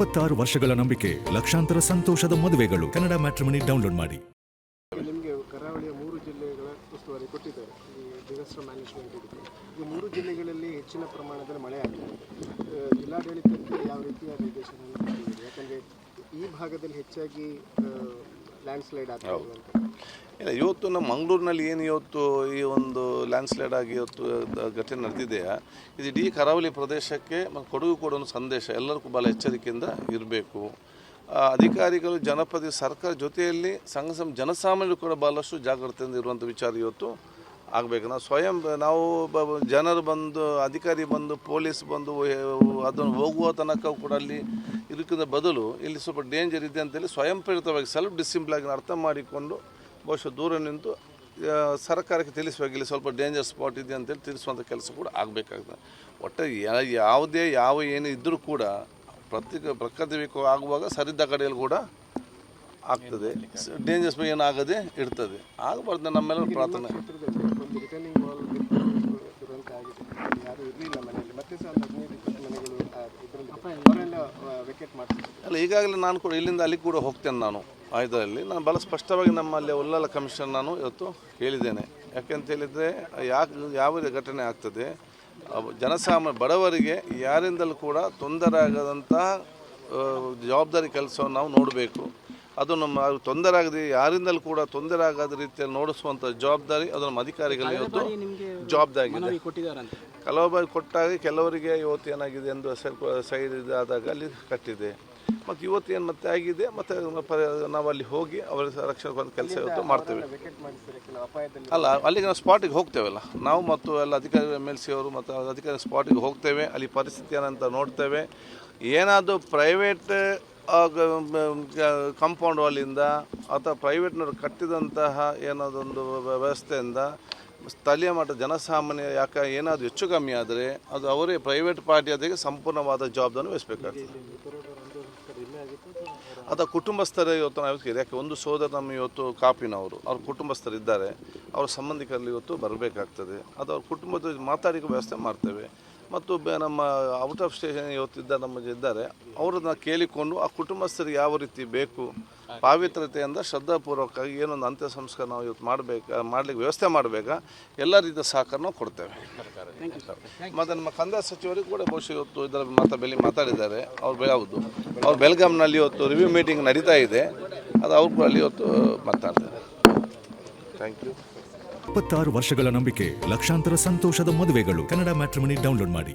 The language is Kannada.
26 ವರ್ಷಗಳ ನಂಬಿಕೆ, ಲಕ್ಷಾಂತರ ಸಂತೋಷದ ಮದುವೆಗಳು. ಕನ್ನಡ ಮ್ಯಾಟ್ರಿಮನಿ ಡೌನ್ಲೋಡ್ ಮಾಡಿ. ನಿಮಗೆ ಕರಾವಳಿಯ 3 ಜಿಲ್ಲೆಗಳ ಉಸ್ತುವಾರಿ ಕೊಟ್ಟಿದ್ದಾರೆ. ಈ ಡಿಸಾಸ್ಟರ್ ಮ್ಯಾನೇಜ್ಮೆಂಟ್ ಇದಕ್ಕೆ ಈ 3 ಜಿಲ್ಲೆಗಳಲ್ಲಿ ಹೆಚ್ಚಿನ ಪ್ರಮಾಣದಲ್ಲಿ ಮಳೆ ಆಗಿದೆ. ಜಿಲ್ಲಾಡಳಿತಕ್ಕೆ ಯಾವ ರೀತಿಯ ನಿರ್ದೇಶನವನ್ನು ಕೊಟ್ಟಿದ್ದೀರಿ? ಯಾಕಂದರೆ ಈ ಭಾಗದಲ್ಲಿ ಹೆಚ್ಚಾಗಿ ಲ್ಯಾಂಡ್ಸ್ಲೈಡ್ ಆಗ್ತಾ ಇದೆ ಅಂತ. ಇಲ್ಲ, ಇವತ್ತು ನಮ್ಮ ಮಂಗಳೂರಿನಲ್ಲಿ ಏನು ಇವತ್ತು ಈ ಒಂದು ಲ್ಯಾಂಡ್ಸ್ಲೈಡ್ ಆಗಿ ಇವತ್ತು ಘಟನೆ ನಡೆದಿದೆಯಾ, ಇದು ಇಡೀ ಕರಾವಳಿ ಪ್ರದೇಶಕ್ಕೆ ಮತ್ತು ಕೊಡಗು ಕೂಡ ಒಂದು ಸಂದೇಶ. ಎಲ್ಲರಿಗೂ ಭಾಳ ಎಚ್ಚರಿಕೆಯಿಂದ ಇರಬೇಕು. ಅಧಿಕಾರಿಗಳು, ಜನಪ್ರತಿ ಸರ್ಕಾರ ಜೊತೆಯಲ್ಲಿ ಜನಸಾಮಾನ್ಯರು ಕೂಡ ಭಾಳಷ್ಟು ಜಾಗೃತೆಯಿಂದ ಇರುವಂಥ ವಿಚಾರ ಇವತ್ತು ಆಗಬೇಕು. ನಾವು ಜನರು ಬಂದು, ಅಧಿಕಾರಿ ಬಂದು, ಪೊಲೀಸ್ ಬಂದು ಅದನ್ನು ಹೋಗುವ ತನಕ ಕೂಡ ಅಲ್ಲಿ ಇದಕ್ಕಿಂತ ಬದಲು ಇಲ್ಲಿ ಸ್ವಲ್ಪ ಡೇಂಜರ್ ಇದೆ ಅಂತೇಳಿ ಸ್ವಯಂ ಪ್ರೇರಿತವಾಗಿ ಸೆಲ್ಫ್ ಡಿಸಿಪ್ಲಿನ್ ಅರ್ಥ ಮಾಡಿಕೊಂಡು ಬಹುಶಃ ದೂರ ನಿಂತು ಸರ್ಕಾರಕ್ಕೆ ತಿಳಿಸುವಾಗ ಇಲ್ಲಿ ಸ್ವಲ್ಪ ಡೇಂಜರ್ ಸ್ಪಾಟ್ ಇದೆ ಅಂತೇಳಿ ತಿಳಿಸುವಂಥ ಕೆಲಸ ಕೂಡ ಆಗಬೇಕಾಗ್ತದೆ. ಒಟ್ಟು ಯಾವುದೇ ಏನು ಇದ್ದರೂ ಕೂಡ ಪ್ರಕೃತಿ ವಿಕೋಪ ಆಗುವಾಗ ಸರಿದ ಕಡೆಯಲ್ಲಿ ಕೂಡ ಆಗ್ತದೆ. ಡೇಂಜರ್ಸ್ ಏನಾಗದೆ ಇರ್ತದೆ. ಆಗಬಾರ್ದು ನಮ್ಮೆಲ್ಲರ ಪ್ರಾರ್ಥನೆ. ಅಲ್ಲ, ಈಗಾಗಲೇ ನಾನು ಕೂಡ ಇಲ್ಲಿಂದ ಅಲ್ಲಿ ಕೂಡ ಹೋಗ್ತೇನೆ. ನಾನು ಆಯುಧದಲ್ಲಿ ನಾನು ಭಾಳ ಸ್ಪಷ್ಟವಾಗಿ ನಮ್ಮಲ್ಲಿ ಉಲ್ಲಾಲ ಕಮಿಷನ್ ನಾನು ಇವತ್ತು ಹೇಳಿದ್ದೇನೆ. ಯಾಕೆಂತ ಹೇಳಿದರೆ ಯಾವ ಘಟನೆ ಆಗ್ತದೆ, ಬಡವರಿಗೆ ಯಾರಿಂದಲೂ ಕೂಡ ತೊಂದರೆ ಆಗದಂತಹ ಜವಾಬ್ದಾರಿ ಕೆಲಸವನ್ನು ನಾವು ನೋಡಬೇಕು. ಅದು ನಮ್ಮ ತೊಂದರೆ ಆಗದೆ ಯಾರಿಂದಲೂ ಕೂಡ ತೊಂದರೆ ಆಗದ ರೀತಿಯಲ್ಲಿ ನೋಡಿಸುವಂಥ ಜವಾಬ್ದಾರಿ ಅದು ನಮ್ಮ ಅಧಿಕಾರಿಗಳಿಗೆ ಇವತ್ತು ಜವಾಬ್ದಾರಿ ಆಗಿದೆ. ಕೆಲವು ಬಾರಿ ಕೊಟ್ಟಾಗ ಕೆಲವರಿಗೆ ಇವತ್ತು ಏನಾಗಿದೆ ಎಂದು ಸೈಡ್ ಇದಾದಾಗ ಅಲ್ಲಿ ಕಟ್ಟಿದೆ. ಮತ್ತು ಇವತ್ತು ಏನು ಮತ್ತೆ ಆಗಿದೆ, ಮತ್ತು ನಾವು ಅಲ್ಲಿ ಹೋಗಿ ಅವರ ರಕ್ಷಣೆ ಕೆಲಸ ಇವತ್ತು ಮಾಡ್ತೇವೆ. ಅಲ್ಲ, ಅಲ್ಲಿಗೆ ನಾವು ಸ್ಪಾಟಿಗೆ ಹೋಗ್ತೇವಲ್ಲ ನಾವು, ಮತ್ತು ಎಲ್ಲ ಅಧಿಕಾರಿ MLC ಅವರು ಮತ್ತು ಅಧಿಕಾರಿ ಸ್ಪಾಟಿಗೆ ಹೋಗ್ತೇವೆ. ಅಲ್ಲಿ ಪರಿಸ್ಥಿತಿ ಏನಂತ ನೋಡ್ತೇವೆ. ಏನಾದರೂ ಪ್ರೈವೇಟ್ ಕಾಂಪೌಂಡ್ ವಾಲಿಂದ ಅಥವಾ ಪ್ರೈವೇಟ್ನವರು ಕಟ್ಟಿದಂತಹ ಏನಾದೊಂದು ವ್ಯವಸ್ಥೆಯಿಂದ ಸ್ಥಳೀಯ ಮಟ್ಟ ಜನಸಾಮಾನ್ಯ ಏನಾದರೂ ಹೆಚ್ಚು ಕಮ್ಮಿ ಆದರೆ ಅದು ಅವರೇ ಪ್ರೈವೇಟ್ ಪಾರ್ಟಿ ಅದಕ್ಕೆ ಸಂಪೂರ್ಣವಾದ ಜವಾಬ್ದಾರಿ ವಹಿಸಬೇಕಾಗ್ತದೆ. ಅಥವಾ ಕುಟುಂಬಸ್ಥರೇ ಇವತ್ತು ನಾವು ಯಾಕೆ ಒಂದು ಸೋದರ ನಮ್ಮ ಇವತ್ತು ಕಾಪಿನವರು, ಅವ್ರ ಕುಟುಂಬಸ್ಥರಿದ್ದಾರೆ, ಅವ್ರ ಸಂಬಂಧಿಕರಲ್ಲಿ ಇವತ್ತು ಬರಬೇಕಾಗ್ತದೆ. ಅದು ಅವ್ರ ಕುಟುಂಬದ ಮಾತಾಡಿಕೋ ವ್ಯವಸ್ಥೆ ಮಾಡ್ತೇವೆ. ಮತ್ತು ನಮ್ಮ ಔಟ್ ಆಫ್ ಸ್ಟೇಷನ್ ಇವತ್ತಿದ್ದ ನಮ್ಮ ಇದ್ದಾರೆ, ಅವ್ರನ್ನ ಕೇಳಿಕೊಂಡು ಆ ಕುಟುಂಬಸ್ಥರಿಗೆ ಯಾವ ರೀತಿ ಬೇಕು ಪಾವಿತ್ರತೆಯಿಂದ ಶ್ರದ್ಧಾಪೂರ್ವಕವಾಗಿ ಏನೊಂದು ಅಂತ್ಯ ಸಂಸ್ಕಾರ ನಾವು ಇವತ್ತು ಮಾಡಲಿಕ್ಕೆ ವ್ಯವಸ್ಥೆ ಮಾಡಬೇಕಾ, ಎಲ್ಲ ರೀತಿಯ ಸಹಕಾರ ನಾವು ಕೊಡ್ತೇವೆ. ಮತ್ತು ನಮ್ಮ ಕಂದಾಯ ಸಚಿವರಿಗೆ ಕೂಡ ಬಹುಶಃ ಇವತ್ತು ಇದರ ಮಾತಾಡಿದ್ದಾರೆ. ಅವ್ರು ಬೆಳಗಾಂನಲ್ಲಿ ಇವತ್ತು ರಿವ್ಯೂ ಮೀಟಿಂಗ್ ನಡೀತಾ ಇದೆ. ಅದು ಅವ್ರು ಕೂಡ ಅಲ್ಲಿ ಇವತ್ತು ಮಾತಾಡ್ತಾರೆ. Thank you. 26 ವರ್ಷಗಳ ನಂಬಿಕೆ, ಲಕ್ಷಾಂತರ ಸಂತೋಷದ ಮದುವೆಗಳು. ಕನ್ನಡ ಮ್ಯಾಟ್ರಿಮನಿ ಡೌನ್ಲೋಡ್ ಮಾಡಿ.